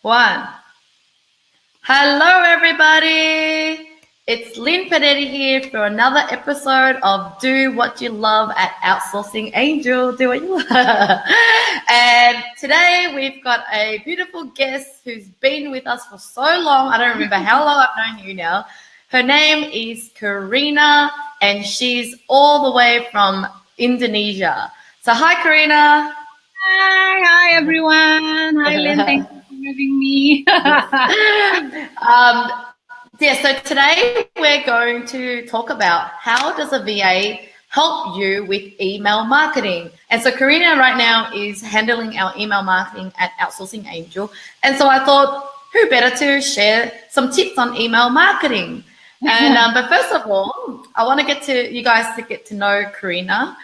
One. Hello, everybody. It's Linh Podetti here for another episode of Do What You Love at Outsourcing Angel. Do what you love. And today we've got a beautiful guest who's been with us for so long. I don't remember how long I've known you now. Her name is Karina, and she's all the way from Indonesia. So hi, Karina. Hi everyone. Hi Lynn, thank you for having me. So today we're going to talk about how does a VA help you with email marketing. And so Karina right now is handling our email marketing at Outsourcing Angel. And so I thought, who better to share some tips on email marketing? And but first of all, I want to get to you guys to get to know Karina.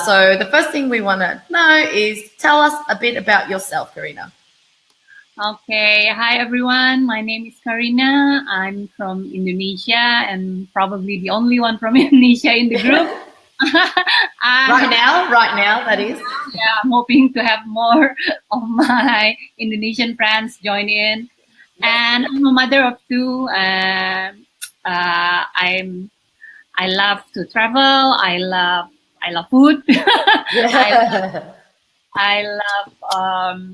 So the first thing we want to know is tell us a bit about yourself, Karina. Okay, hi everyone. My name is Karina. I'm from Indonesia and probably the only one from Indonesia in the group. Right now, that is. Yeah, I'm hoping to have more of my Indonesian friends join in. And I'm a mother of two. I love to travel. I love food. I love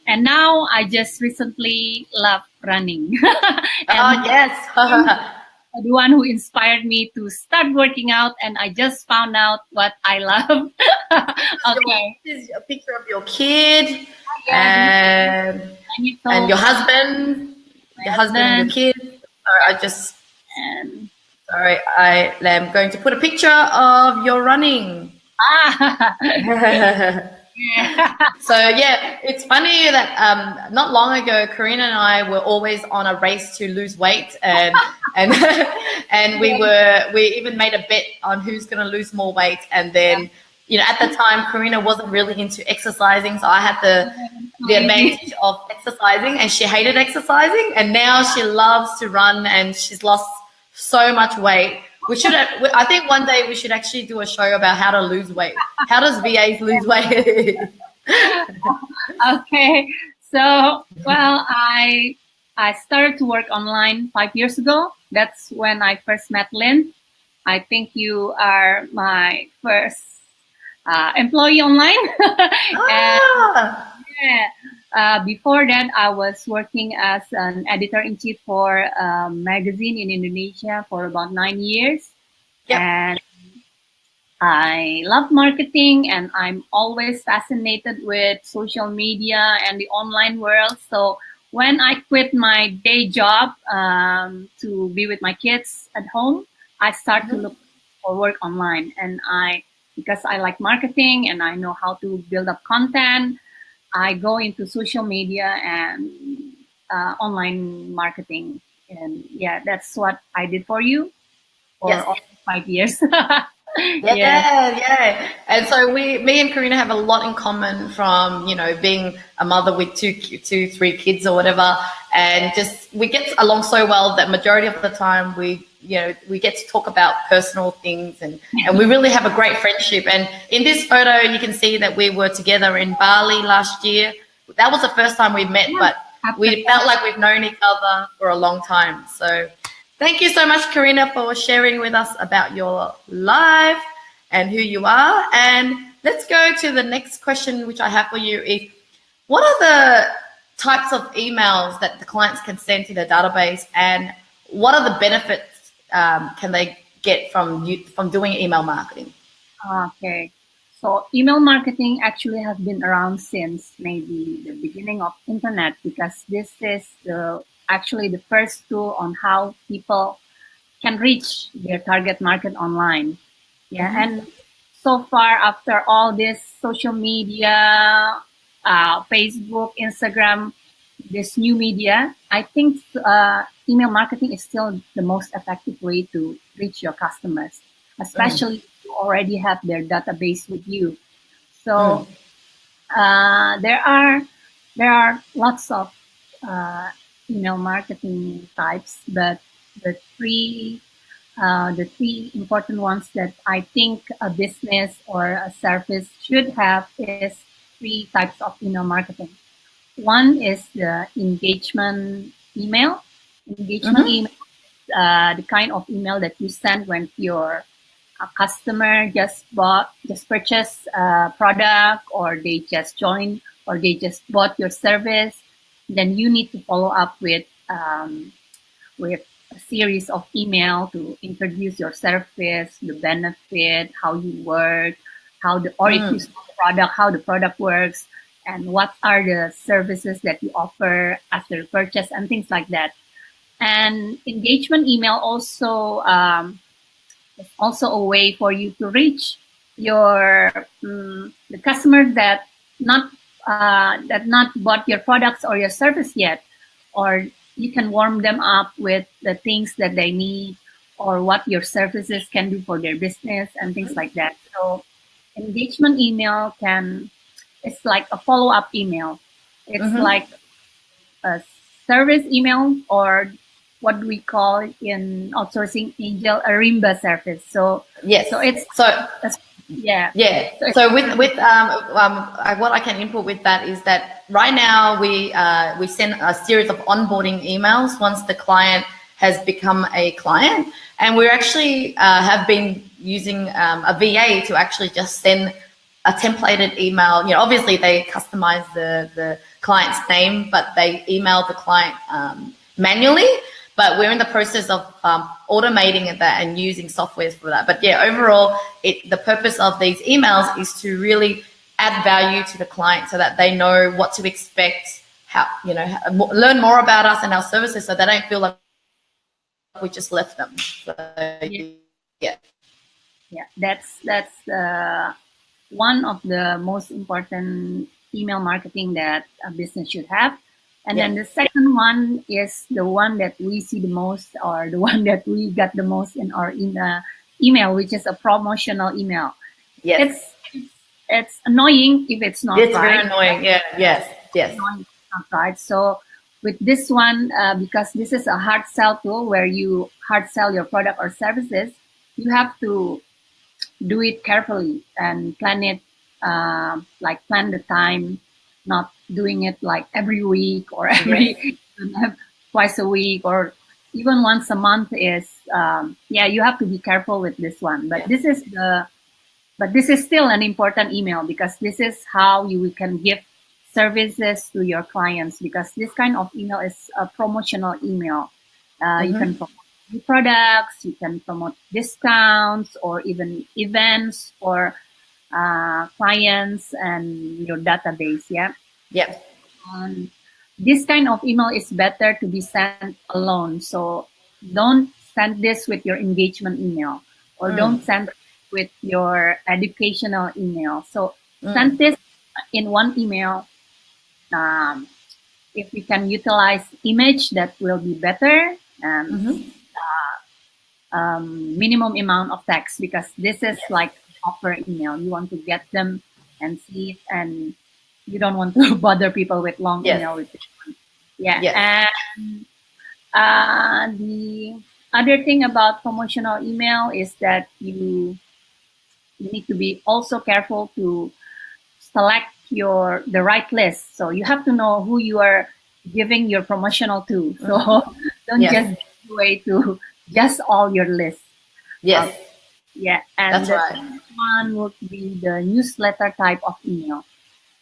and now I just recently love running. Yes. The one who inspired me to start working out, and I just found out what I love. Okay. This is a picture of your kid and your husband. Your husband and your kid. Sorry, I am going to put a picture of your running. So yeah, it's funny that not long ago, Karina and I were always on a race to lose weight, and we even made a bet on who's going to lose more weight. And then at the time, Karina wasn't really into exercising, so I had the advantage of exercising, and she hated exercising, and now she loves to run, and she's lost so much weight. I think one day we should actually do a show about how to lose weight. How does VAs lose weight? Okay. So, well, I started to work online 5 years ago. That's when I first met Lynn. I think you are my first employee online. Before that, I was working as an editor-in-chief for a magazine in Indonesia for about 9 years. Yep. And I love marketing, and I'm always fascinated with social media and the online world. So when I quit my day job to be with my kids at home, I start to look for work online. And because I like marketing and I know how to build up content, I go into social media and online marketing. And yeah, that's what I did for you for almost 5 years. Yeah. And so me and Karina have a lot in common from, being a mother with two, 3 kids or whatever. And just, we get along so well that majority of the time we get to talk about personal things, and we really have a great friendship. And in this photo, you can see that we were together in Bali last year. That was the first time we met, but we felt like we've known each other for a long time. So thank you so much, Karina, for sharing with us about your life and who you are. And let's go to the next question, which I have for you is, what are the types of emails that the clients can send to their database, and what are the benefits can they get from doing email marketing? Okay. So email marketing actually has been around since maybe the beginning of internet, because this is actually the first tool on how people can reach their target market online. Yeah. And so far, after all this social media, Facebook, Instagram, this new media, I think email marketing is still the most effective way to reach your customers, especially if you already have their database with you. So there are lots of email marketing types, but the three important ones that I think a business or a service should have is 3 types of email marketing. One is the engagement email. Engagement email, the kind of email that you send when your customer just purchased a product, or they just joined, or they just bought your service. Then you need to follow up with a series of email to introduce your service, the benefit, how you work, or if you sell the product, how the product works, and what are the services that you offer after purchase, and things like that. And engagement email also is also a way for you to reach your the customer that not bought your products or your service yet, or you can warm them up with the things that they need, or what your services can do for their business, and things like that. So engagement email it's like a follow-up email. It's like a service email, or what we call in Outsourcing Angel a RIMBA service. So yes, so it's yeah. So with what I can input with that is that right now we send a series of onboarding emails once the client has become a client, and we're actually have been using a VA to actually just send a templated email. You know, obviously they customize the client's name, but they email the client manually. But we're in the process of automating that and using softwares for that. But yeah, overall, the purpose of these emails is to really add value to the client so that they know what to expect, how, you know, learn more about us and our services, so they don't feel like we just left them. So, yeah. That's one of the most important email marketing that a business should have. And then the second one is the one that we see the most, or the one that we got the most in our email, which is a promotional email. Yes. It's annoying if it's not right. It's very annoying. Yeah. Yes. Annoying if it's not right. So with this one, because this is a hard sell tool where you hard sell your product or services, you have to do it carefully and plan it, plan the time, not doing it like every week or twice a week, or even once a month is, you have to be careful with this one. But this is still an important email, because this is how you can give services to your clients, because this kind of email is a promotional email. You can promote new products, you can promote discounts, or even events for clients and your database. This kind of email is better to be sent alone. So don't send this with your engagement email, or don't send it with your educational email. So send this in one email. If you can utilize image, that will be better. Minimum amount of text, because this is like offer email. You want to get them and see it, and you don't want to bother people with long email. With this one. And the other thing about promotional email is that you need to be also careful to select the right list. So you have to know who you are giving your promotional to. So don't just give away to just all your list. And that's the right. third one would be the newsletter type of email.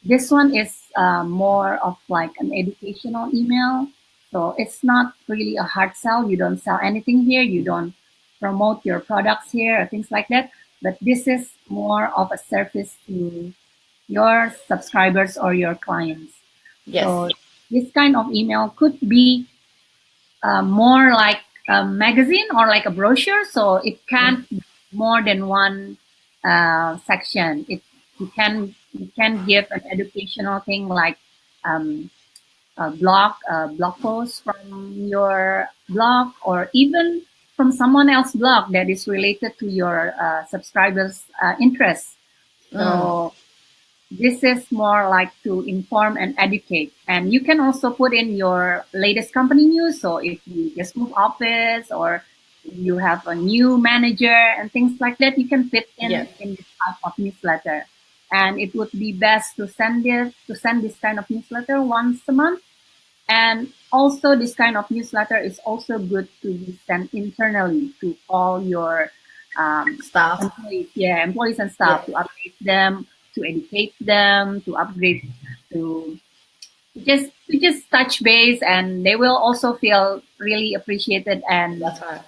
This one is more of like an educational email. So it's not really a hard sell. You don't sell anything here. You don't promote your products here or things like that. But this is more of a service to your subscribers or your clients. So this kind of email could be more like a magazine or like a brochure. So it can't be more than one section. You can give an educational thing like a blog post from your blog, or even from someone else's blog that is related to your subscribers' interests. So this is more like to inform and educate. And you can also put in your latest company news. So if you just move office, or you have a new manager and things like that, you can fit in this type of newsletter. and it would be best to send this kind of newsletter once a month. And also, this kind of newsletter is also good to be sent internally to all your Staff. employees and staff, to update them, to educate them, to upgrade, to just touch base, and they will also feel really appreciated. And That's right.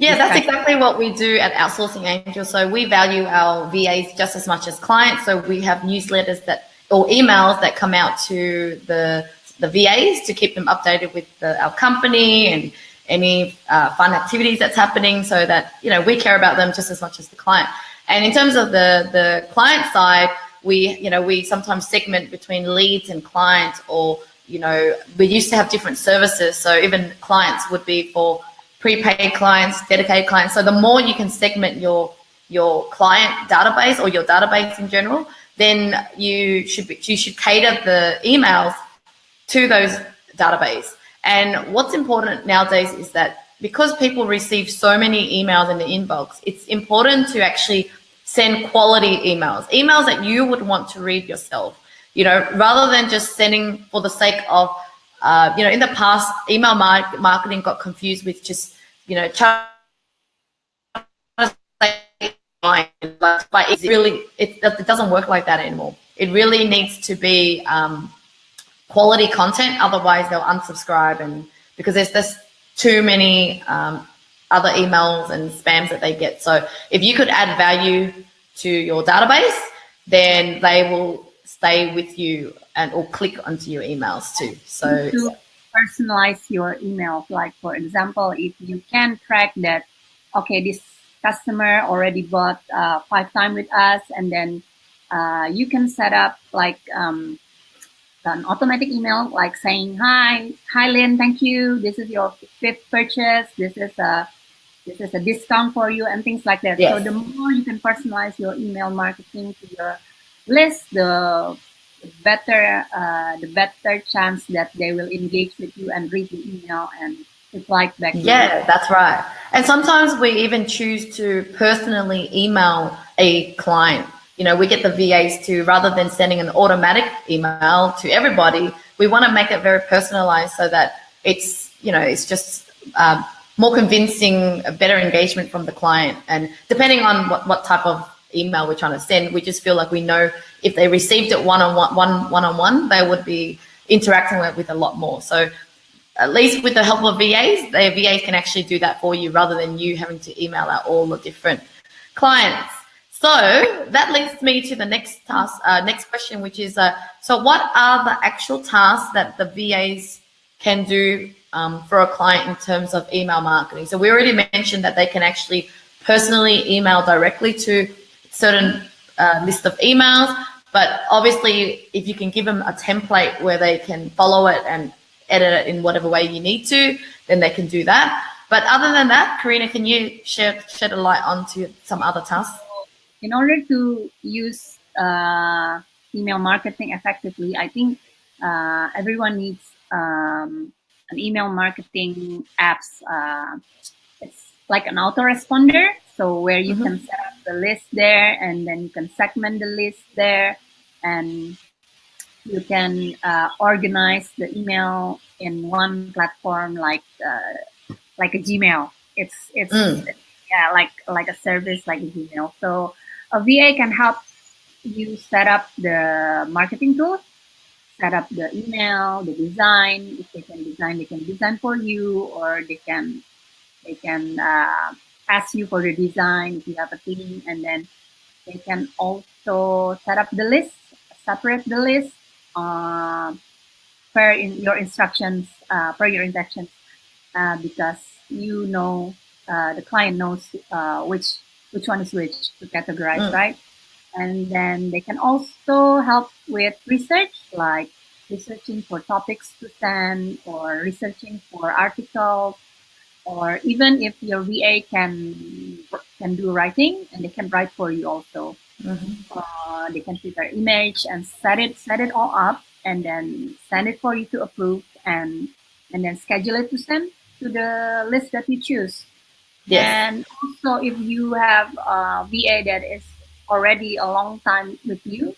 That's exactly what we do at Outsourcing Angel. So we value our VAs just as much as clients. So we have newsletters or emails that come out to the VAs to keep them updated with our company and any fun activities that's happening, so that we care about them just as much as the client. And in terms of the client side, we sometimes segment between leads and clients, or we used to have different services. So even clients would be for prepaid clients, dedicated clients. So the more you can segment your client database, or your database in general, then you should cater the emails to those database. And what's important nowadays is that because people receive so many emails in the inbox, it's important to actually send quality emails that you would want to read yourself, rather than just sending for the sake of, in the past, email marketing got confused with just, trying to say, but it doesn't work like that anymore. It really needs to be quality content, otherwise they'll unsubscribe, and because there's just too many other emails and spams that they get. So if you could add value to your database, then they will stay with you or click onto your emails too. So to personalize your emails, like for example, if you can track that, okay, this customer already bought 5 times with us, and then you can set up like an automatic email, like saying, hi Lynn, thank you, this is your 5th purchase, this is a discount for you, and things like that. Yes. So the more you can personalize your email marketing to your list, the better chance that they will engage with you and read the email and reply back. Yeah, that's right. And sometimes we even choose to personally email a client. We get the VAs to, rather than sending an automatic email to everybody, we want to make it very personalized, so that it's just more convincing, a better engagement from the client. And depending on what type of email we're trying to send, we just feel like we know if they received it one-on-one, they would be interacting with a lot more. So at least with the help of VAs, the VAs can actually do that for you, rather than you having to email out all the different clients. So that leads me to the next question, which is, so what are the actual tasks that the VAs can do for a client in terms of email marketing? So we already mentioned that they can actually personally email directly to certain list of emails, but obviously if you can give them a template where they can follow it and edit it in whatever way you need to, then they can do that. But other than that, Karina, can you shed a light onto some other tasks? In order to use email marketing effectively, I think everyone needs an email marketing apps. It's like an autoresponder, so where you can set up the list there, and then you can segment the list there, and you can organize the email in one platform, like a Gmail. It's like a service like a Gmail. So a VA can help you set up the marketing tools, set up the email, the design. If they can design for you, or they can ask you for the design if you have a team, and then they can also set up the list, separate the list per your instructions, because the client knows which one is which to categorize, right? And then they can also help with research, like researching for topics to send, or researching for articles, or even if your VA can do writing, and they can write for you also. They can prepare image and set it all up, and then send it for you to approve, and then schedule it to send to the list that you choose. Yes. And also, if you have a VA that is already a long time with you.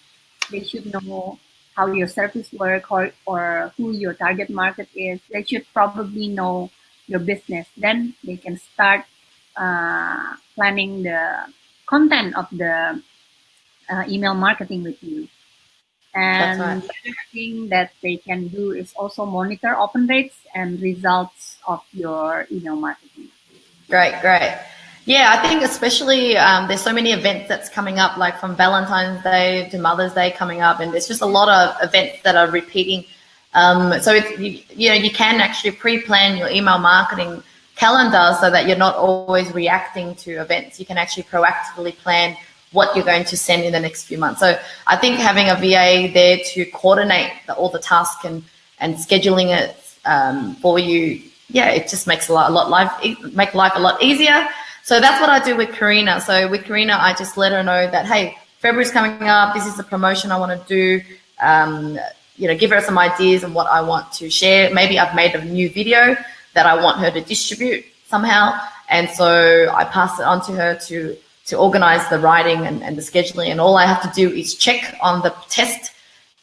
They should know how your service work, or who your target market is. They should probably know your business. Then they can start planning the content of the email marketing with you. That's right. And the other thing that they can do is also monitor open rates and results of your email marketing. Great, great. Yeah, I think especially there's so many events that's coming up, like from Valentine's Day to Mother's Day coming up, and there's just a lot of events that are repeating. So it's, you can actually pre-plan your email marketing calendar so that you're not always reacting to events. You can actually proactively plan what you're going to send in the next few months. So I think having a VA there to coordinate all the tasks and scheduling it for you, yeah, it just makes make life a lot easier. So that's what I do with Karina. So with Karina, I just let her know that, hey, February's coming up. This is the promotion I want to do. Give her some ideas on what I want to share. Maybe I've made a new video that I want her to distribute somehow. And so I pass it on to her to organize the writing and the scheduling. And all I have to do is check on the test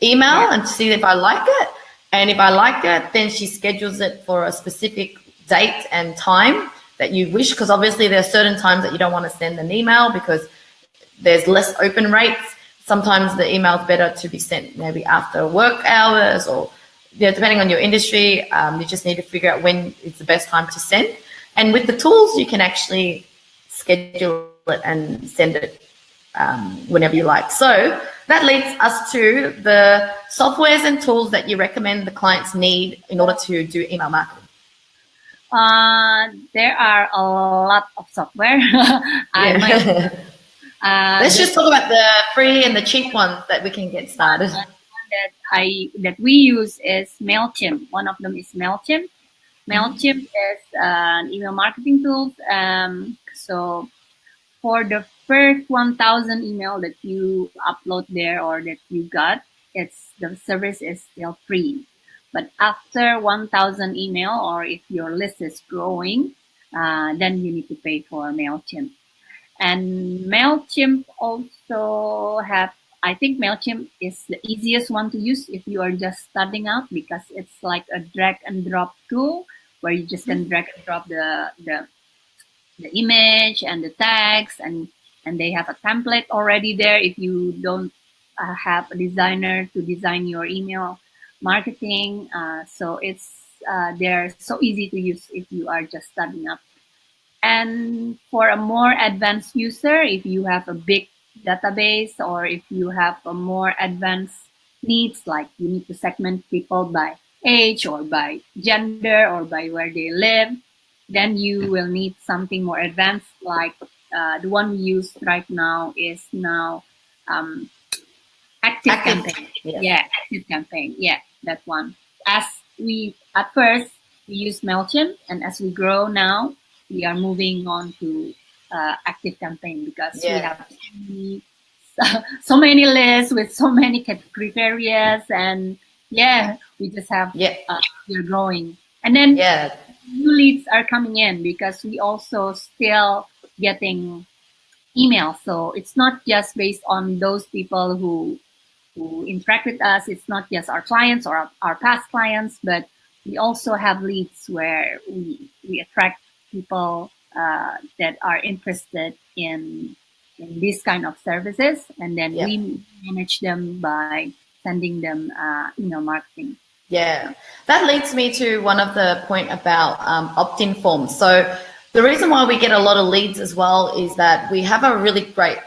email and see if I like it. And if I like it, then she schedules it for a specific date and time that you wish, because obviously there are certain times that you don't want to send an email because there's less open rates. Sometimes the email is better to be sent maybe after work hours, or depending on your industry, you just need to figure out when it's the best time to send. And with the tools, you can actually schedule it and send it whenever you like. So that leads us to the softwares and tools that you recommend the clients need in order to do email marketing. There are a lot of software. Let's just talk about the free and the cheap ones that we can get started. That we use is MailChimp. One of them is MailChimp. MailChimp is an email marketing tool. So for the first 1,000 email that you upload there or that you got, the service is still free. But after 1,000 email, or if your list is growing, then you need to pay for MailChimp. And MailChimp also I think MailChimp is the easiest one to use if you are just starting out, because it's like a drag and drop tool where you just can drag and drop the image and the tags, and they have a template already there if you don't have a designer to design your email marketing. So they're so easy to use if you are just starting up. And for a more advanced user, if you have a big database, or if you have a more advanced needs, like you need to segment people by age or by gender or by where they live, then you will need something more advanced, like the one we use right now is Active Campaign. Yeah, Active Campaign. Yeah, that one. At first we use MailChimp, and as we grow now, we are moving on to Active Campaign, because we have so many lists with so many criteria, and we just have we're growing, and then new leads are coming in, because we also still getting emails. So it's not just based on those people who interact with us. It's not just our clients or our past clients, but we also have leads where we attract people that are interested in these kind of services, and then we manage them by sending them email marketing. Yeah, that leads me to one of the point about opt-in forms. So the reason why we get a lot of leads as well is that we have a really great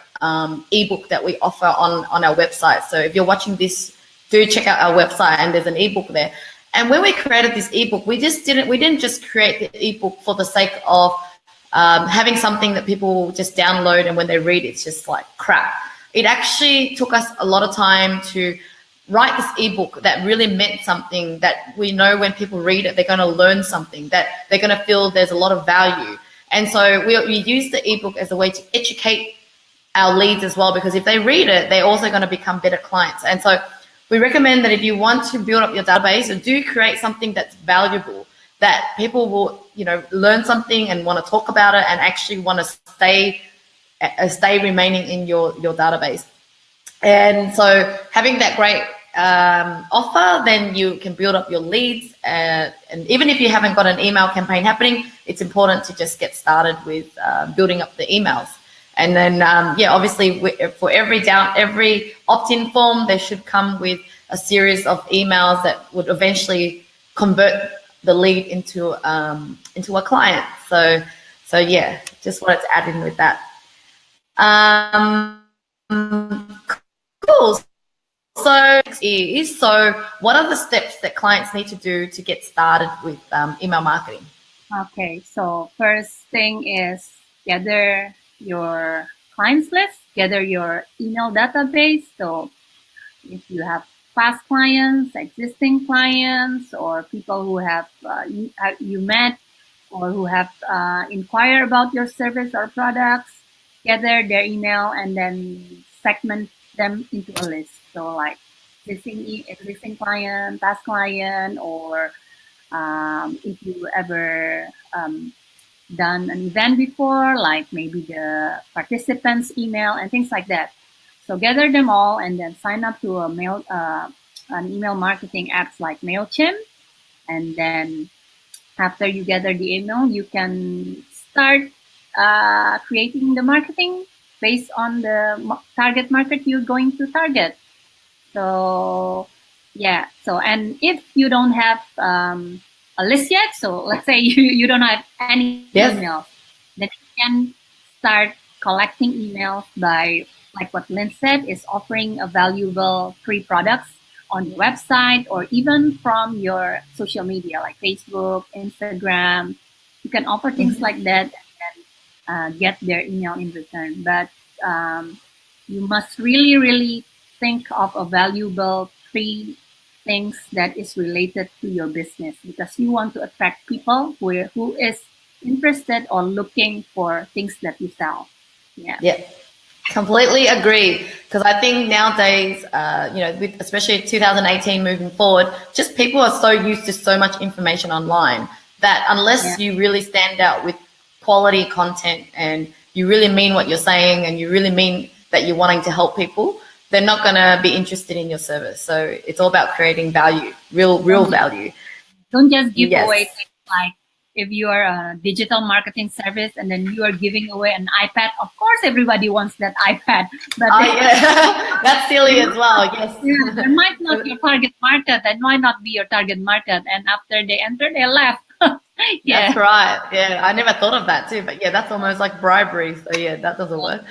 ebook that we offer on our website. So if you're watching this, do check out our website, and there's an ebook there. And when we created this ebook, we didn't just create the ebook for the sake of having something that people just download, and when they read it's just like crap. It actually took us a lot of time to write this ebook that really meant something, that we know when people read it, they're going to learn something, that they're going to feel there's a lot of value. And so we use the ebook as a way to educate our leads as well, because if they read it, they're also going to become better clients. And so we recommend that if you want to build up your database, do create something that's valuable, that people will, learn something and want to talk about it and actually want to stay stay remaining in your database. And so having that great offer, then you can build up your leads. And even if you haven't got an email campaign happening, it's important to just get started with building up the emails. And then, obviously for every opt-in form, they should come with a series of emails that would eventually convert the lead into a client. So yeah, just wanted to add in with that. Cool. So what are the steps that clients need to do to get started with email marketing? Okay, so first thing is gather your clients list, gather your email database. So if you have past clients, existing clients, or people who have you met or who have inquired about your service or products, gather their email and then segment them into a list. So like existing client, past client, or if you ever done an event before, like maybe the participants' email and things like that. So gather them all and then sign up to an email marketing apps like MailChimp. And then after you gather the email, you can start creating the marketing based on the target market you're going to target. So yeah, so and if you don't have a list yet, so let's say you don't have any emails, then you can start collecting emails by, like what Lynn said, is offering a valuable free products on your website or even from your social media like Facebook, Instagram. You can offer things like that and get their email in return. But you must really, really think of a valuable free things that is related to your business, because you want to attract people who is interested or looking for things that you sell. Yeah, completely agree. Because I think nowadays, especially 2018 moving forward, just people are so used to so much information online that unless you really stand out with quality content and you really mean what you're saying and you really mean that you're wanting to help people, they're not going to be interested in your service. So it's all about creating value, real value. Don't just give away things like, if you are a digital marketing service and then you are giving away an iPad, of course everybody wants that iPad. But that's silly as well. Yes, there might not be your target market. That might not be your target market. And after they enter, they left. That's right. Yeah, I never thought of that too. But yeah, that's almost like bribery. So yeah, that doesn't work.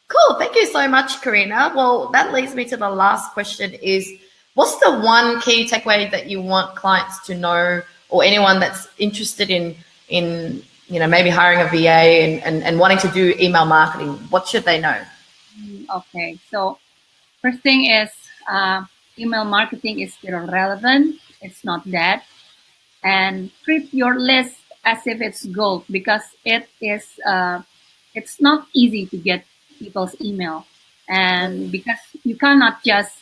Cool. Thank you so much, Karina. Well, that leads me to the last question is, what's the one key takeaway that you want clients to know, or anyone that's interested in maybe hiring a VA and wanting to do email marketing? What should they know? Okay. So first thing is email marketing is still relevant. It's not dead. And treat your list as if it's gold, because it is it's not easy to get people's email, and because you cannot just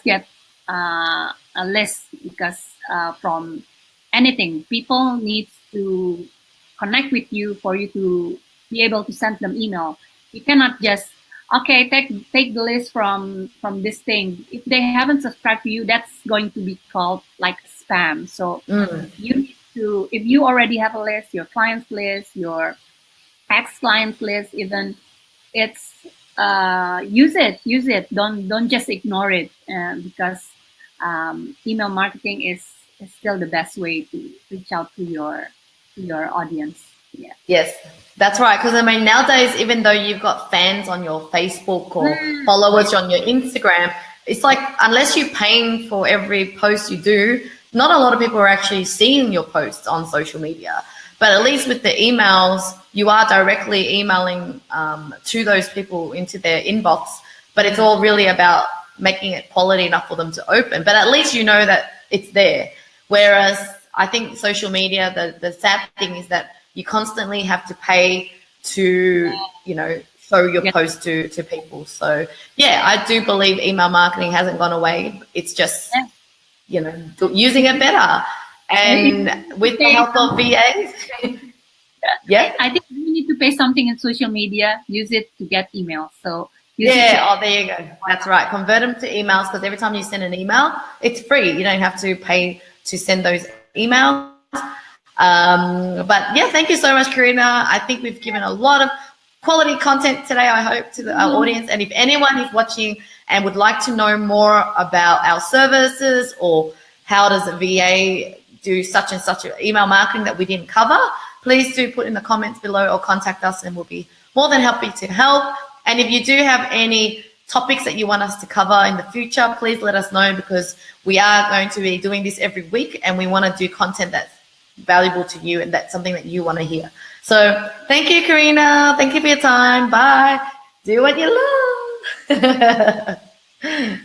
get a list, because from anything, people need to connect with you for you to be able to send them email. You cannot just take the list from this thing. If they haven't subscribed to you, that's going to be called like spam. So you need to, if you already have a list, your clients list, your ex-clients list, even, it's use it. Don't just ignore it, because email marketing is still the best way to reach out to your audience. Yeah. Yes, that's right. Because I mean, nowadays, even though you've got fans on your Facebook or followers on your Instagram, it's like, unless you're paying for every post you do, not a lot of people are actually seeing your posts on social media. But at least with the emails, you are directly emailing to those people into their inbox. But it's all really about making it quality enough for them to open. But at least you know that it's there. Whereas I think social media, the sad thing is that you constantly have to pay to, show your post to people. So yeah, I do believe email marketing hasn't gone away. It's just, using it better. And with the help of VAs. Yeah. I think we need to pay something in social media, use it to get emails. So yeah, there you go. That's right. Convert them to emails, because every time you send an email, it's free. You don't have to pay to send those emails. But yeah, thank you so much, Karina. I think we've given a lot of quality content today, I hope, to our audience. And if anyone is watching and would like to know more about our services, or how does a VA do such and such email marketing that we didn't cover, please do put in the comments below or contact us, and we'll be more than happy to help. And if you do have any topics that you want us to cover in the future, please let us know, because we are going to be doing this every week, and we want to do content that's valuable to you and that's something that you want to hear. So thank you, Karina. Thank you for your time. Bye. Do what you love.